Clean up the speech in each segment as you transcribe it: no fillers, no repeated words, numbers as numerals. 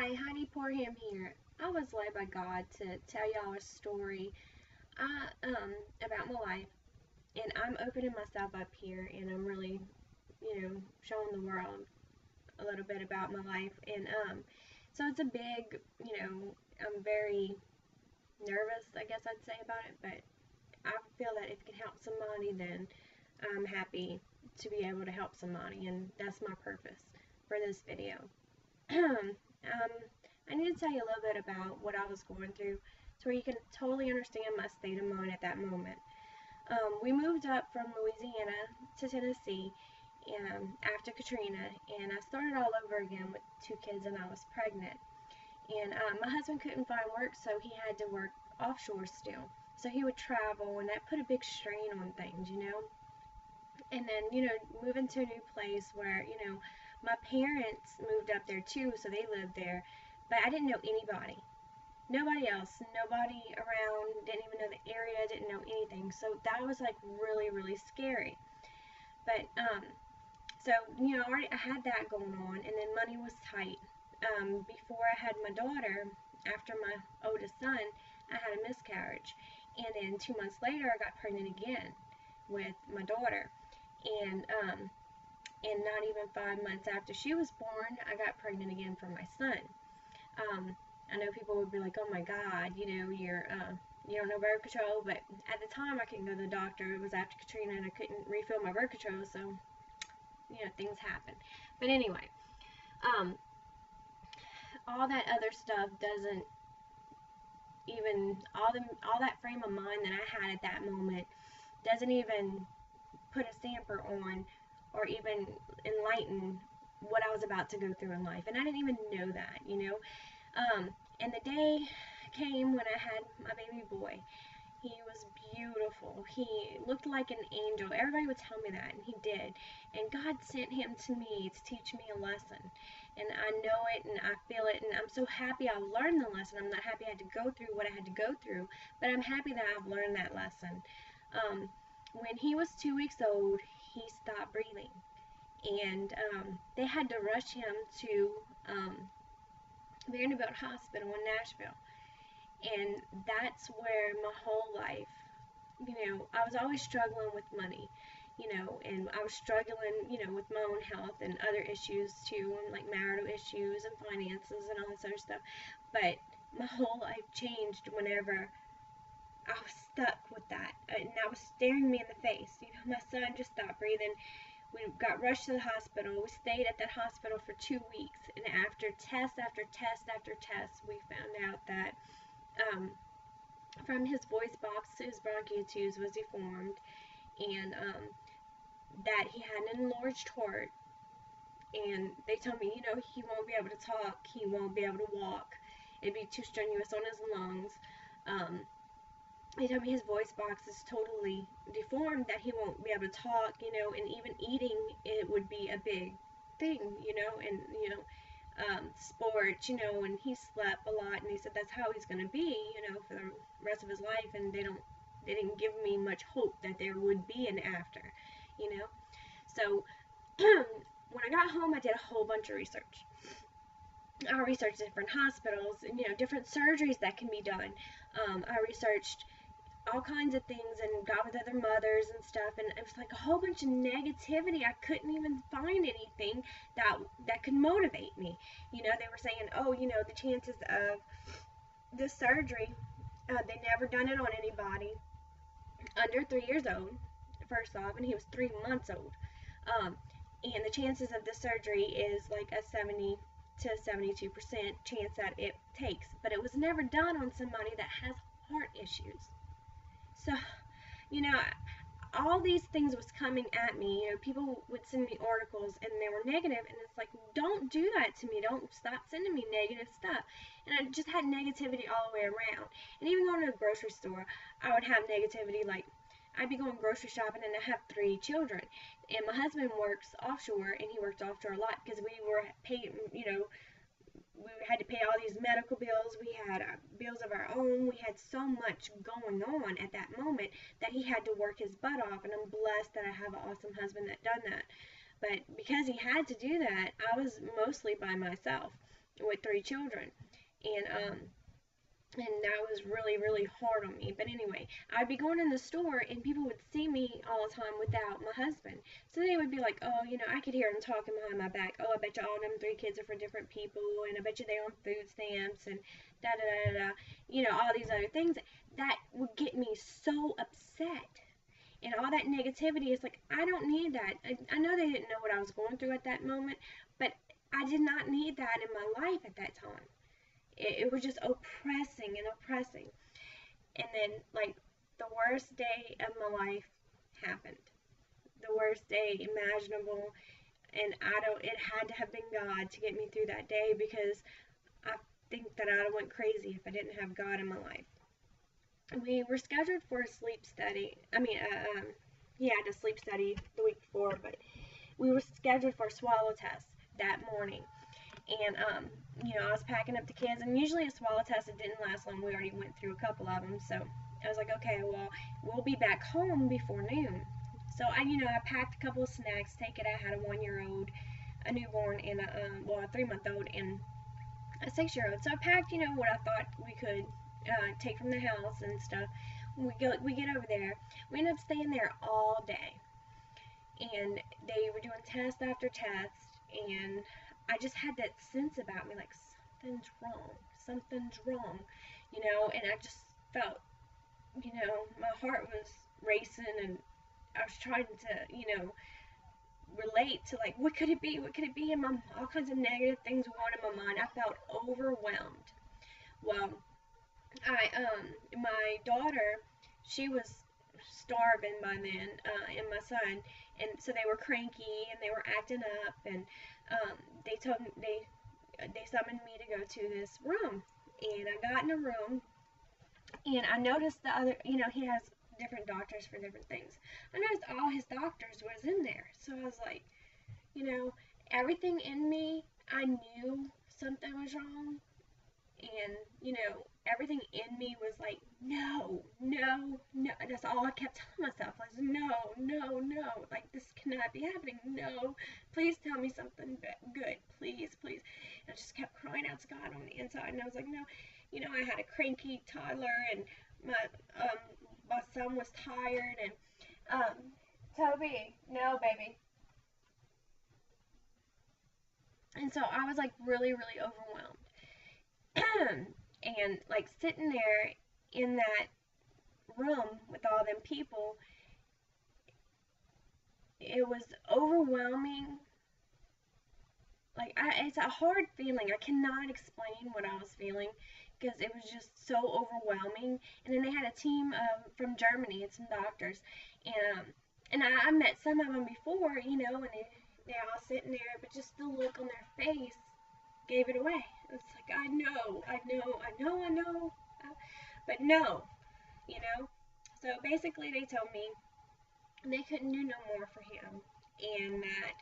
Hi, Heidi Porham here. I was led by God to tell y'all a story about my life, and I'm opening myself up here, and I'm really, showing the world a little bit about my life, and so it's a big, I'm very nervous, I guess I'd say about it, but I feel that if it can help somebody, then I'm happy to be able to help somebody, and that's my purpose for this video. I need to tell you a little bit about what I was going through so where you can totally understand my state of mind at that moment. We moved up from Louisiana to Tennessee after Katrina, and I started all over again with 2 kids, and I was pregnant. And my husband couldn't find work, so he had to work offshore still. So he would travel, and that put a big strain on things. And then, moving to a new place where, my parents moved up there too, so they lived there, but I didn't know anybody. Nobody else, nobody around, didn't even know the area, didn't know anything. So that was like really, really scary. But, so, I had that going on, and then money was tight. Before I had my daughter, after my oldest son, I had a miscarriage. And then 2 months later, I got pregnant again with my daughter. And not even 5 months after she was born, I got pregnant again for my son. I know people would be like, "Oh my God, you don't know birth control," but at the time I couldn't go to the doctor. It was after Katrina, and I couldn't refill my birth control, so things happen. But anyway, all that other stuff doesn't even all that frame of mind that I had at that moment doesn't even put a stamper on or even enlighten what I was about to go through in life. And I didn't even know that. And the day came when I had my baby boy. He was beautiful. He looked like an angel. Everybody would tell me that, and he did. And God sent him to me to teach me a lesson. And I know it, and I feel it, and I'm so happy I learned the lesson. I'm not happy I had to go through what I had to go through, but I'm happy that I've learned that lesson. When he was 2 weeks old, he stopped breathing, and they had to rush him to Vanderbilt Hospital in Nashville. And that's where my whole life, I was always struggling with money, and I was struggling, with my own health and other issues too, and like marital issues and finances and all this other stuff. But my whole life changed whenever I was stuck with that, and that was staring me in the face. My son just stopped breathing. We got rushed to the hospital. We stayed at that hospital for 2 weeks, and after test after test after test, we found out that from his voice box, his bronchial tubes was deformed, and that he had an enlarged heart. And they told me, he won't be able to talk, he won't be able to walk. It'd be too strenuous on his lungs. They told me his voice box is totally deformed, that he won't be able to talk, and even eating, it would be a big thing, and, sports, and he slept a lot, and he said that's how he's going to be, for the rest of his life, and they didn't give me much hope that there would be an after, So, when I got home, I did a whole bunch of research. I researched different hospitals and, different surgeries that can be done. I researched all kinds of things and got with other mothers and stuff, and it was like a whole bunch of negativity. I couldn't even find anything that could motivate me. They were saying, oh, the chances of this surgery, they never done it on anybody under 3 years old, first off, and he was 3 months old. And the chances of this surgery is like a 70 to 72% chance that it takes, but it was never done on somebody that has heart issues. So, all these things was coming at me. People would send me articles and they were negative, and it's like, don't do that to me. Don't stop sending me negative stuff. And I just had negativity all the way around. And even going to the grocery store, I would have negativity. Like, I'd be going grocery shopping, and I have 3 children. And my husband works offshore, and he worked offshore a lot because we were paying, we had to pay all these medical bills. We had bills of our own. We had so much going on at that moment that he had to work his butt off, and I'm blessed that I have an awesome husband that done that. But because he had to do that, I was mostly by myself. with 3 children. And and that was really, really hard on me. But anyway, I'd be going in the store and people would see me all the time without my husband. So they would be like, oh, I could hear them talking behind my back. Oh, I bet you all them 3 kids are for different people, and I bet you they on food stamps, and da da da da. All these other things. That would get me so upset. And all that negativity is like, I don't need that. I know they didn't know what I was going through at that moment, but I did not need that in my life at that time. It was just oppressing and oppressing. And then, like, the worst day of my life happened. The worst day imaginable. And it had to have been God to get me through that day, because I think that I went crazy if I didn't have God in my life. We were scheduled for a sleep study. To sleep study the week before, but we were scheduled for a swallow test that morning. And, I was packing up the kids, and usually a swallow test, it didn't last long. We already went through a couple of them, so I was like, okay, well, we'll be back home before noon. So I packed a couple of snacks. Take it, I had a 1-year-old, a newborn, and a 3-month-old, and a 6-year-old. So I packed, what I thought we could take from the house and stuff. We get over there. We end up staying there all day, and they were doing test after test, and I just had that sense about me, like, something's wrong, and I just felt, my heart was racing, and I was trying to, relate to, like, what could it be, and all kinds of negative things were going in my mind. I felt overwhelmed. Well, my daughter, she was starving by then, and my son, and so they were cranky and they were acting up, and they summoned me to go to this room, and I got in a room, and I noticed the other, he has different doctors for different things. I noticed all his doctors was in there, so I was like, everything in me, I knew something was wrong, and everything in me was like, no, no, no. That's all I kept telling myself, was no, no, no, like, this cannot be happening. No, please tell me something good, please, please. And I just kept crying out to God on the inside, and I was like, no. I had a cranky toddler, and my son was tired, and Toby, no, baby. And so I was like really, really overwhelmed. And like sitting there in that room with all them people, it was overwhelming. Like, it's a hard feeling. I cannot explain what I was feeling, because it was just so overwhelming. And then they had a team from Germany and some doctors, and I met some of them before, and they all sitting there, but just the look on their face gave it away. It's like, I know, but no, you know. So basically, they told me they couldn't do no more for him, and that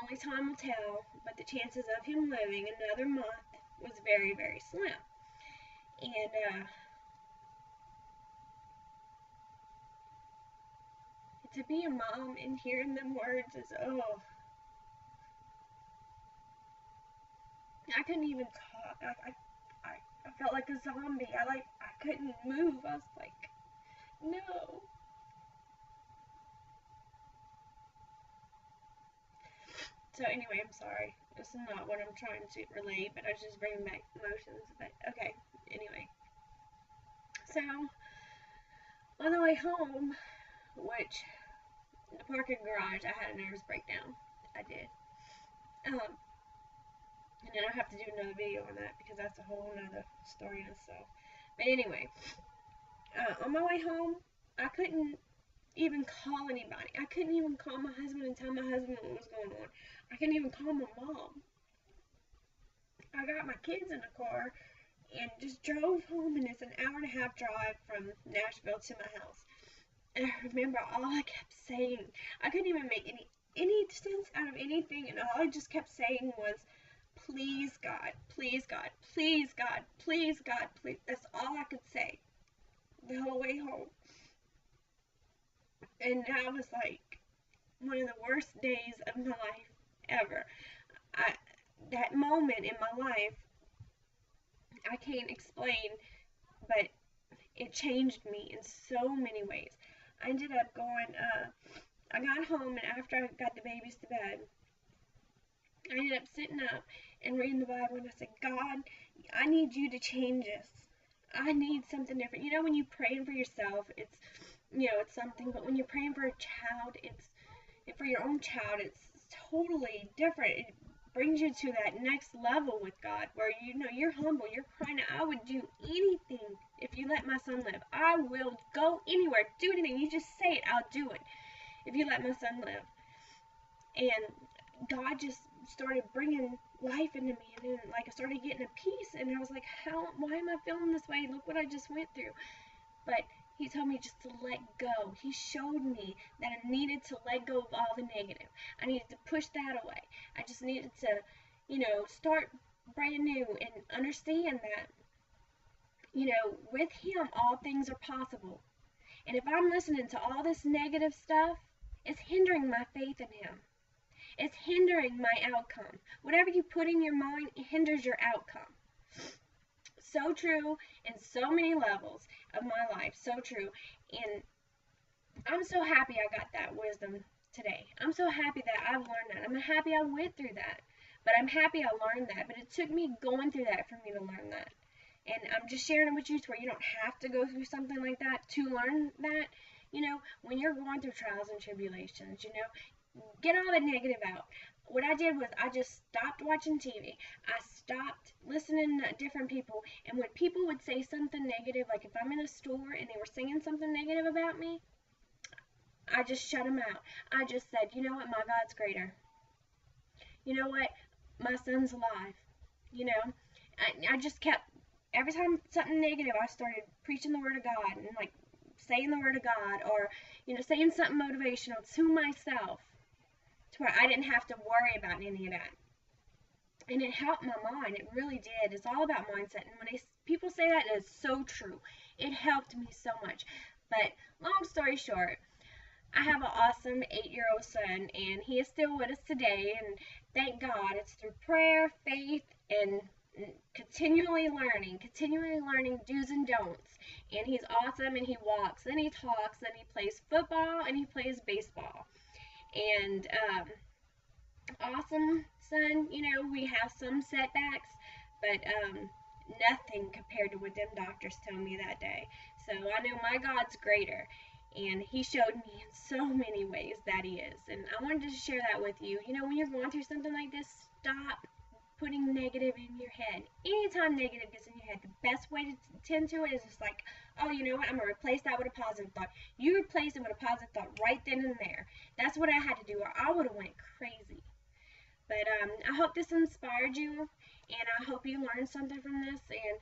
only time will tell. But the chances of him living another month was very, very slim. And to be a mom and hearing them words is, oh, I couldn't even talk. I felt like a zombie. I couldn't move. I was like, no. So anyway, I'm sorry. This is not what I'm trying to relate, but I was just bringing back emotions. But okay, anyway. So on the way home, which in the parking garage, I had a nervous breakdown. I did. And then I have to do another video on that, because that's a whole nother story in itself. But anyway, on my way home, I couldn't even call anybody. I couldn't even call my husband and tell my husband what was going on. I couldn't even call my mom. I got my kids in the car and just drove home, and it's an hour and a half drive from Nashville to my house. And I remember all I kept saying, I couldn't even make any sense out of anything, and all I just kept saying was, please God, please God, please God, please God, please. That's all I could say the whole way home. And that was like one of the worst days of my life ever. that moment in my life, I can't explain, but it changed me in so many ways. I ended up going, I got home, and after I got the babies to bed, I ended up sitting up and reading the Bible, and I said, God, I need you to change this. I need something different. You know, when you're praying for yourself, it's, it's something, but when you're praying for a child, for your own child, it's totally different. It brings you to that next level with God, where you're humble, you're crying out, I would do anything if you let my son live. I will go anywhere, do anything. You just say it, I'll do it if you let my son live. And God just started bringing life into me, and then I started getting a peace, and I was like, why am I feeling this way? Look what I just went through. But he told me just to let go. He showed me that I needed to let go of all the negative. I needed to push that away. I just needed to, start brand new and understand that, with him, all things are possible. And if I'm listening to all this negative stuff, it's hindering my faith in him. It's hindering my outcome. Whatever you put in your mind, it hinders your outcome. So true in so many levels of my life. So true. And I'm so happy I got that wisdom today. I'm so happy that I've learned that. I'm happy I went through that. But I'm happy I learned that. But it took me going through that for me to learn that. And I'm just sharing it with you to where you don't have to go through something like that to learn that. When you're going through trials and tribulations, get all the negative out. What I did was I just stopped watching TV. I stopped listening to different people. And when people would say something negative, like if I'm in a store and they were saying something negative about me, I just shut them out. I just said, you know what, my God's greater. You know what, my son's alive. I just kept, every time something negative, I started preaching the word of God and saying the word of God, or saying something motivational to myself, to where I didn't have to worry about any of that. And it helped my mind. It really did. It's all about mindset. And when people say that, it is so true. It helped me so much. But long story short, I have an awesome 8-year-old son, and he is still with us today. And thank God, it's through prayer, faith, and continually learning do's and don'ts. And he's awesome, and he walks, and he talks, and he plays football, and he plays baseball. And awesome son, we have some setbacks, but nothing compared to what them doctors told me that day. So I know my God's greater, and he showed me in so many ways that he is. And I wanted to share that with you. When you're going through something like this, stop putting negative in your head. Anytime negative gets in your head, the best way to tend to it is just like, oh, you know what, I'm going to replace that with a positive thought. You replace it with a positive thought right then and there. That's what I had to do, or I would have went crazy. But I hope this inspired you, and I hope you learned something from this. And,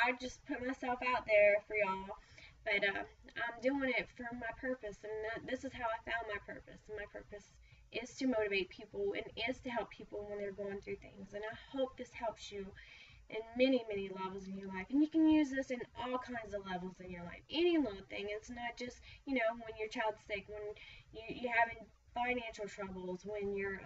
I just put myself out there for y'all. But I'm doing it for my purpose, and this is how I found my purpose. And my purpose is to motivate people and is to help people when they're going through things. And I hope this helps you in many, many levels in your life. And you can use this in all kinds of levels in your life. Any little thing. It's not just, when your child's sick, when you're having financial troubles, when you're,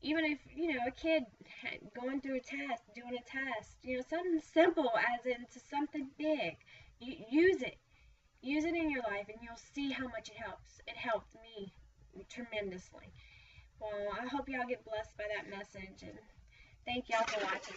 even if, a kid going through a test, doing a test, something simple as into something big. Use it. Use it in your life, and you'll see how much it helps. It helped me tremendously. Well, I hope y'all get blessed by that message, and thank y'all for watching.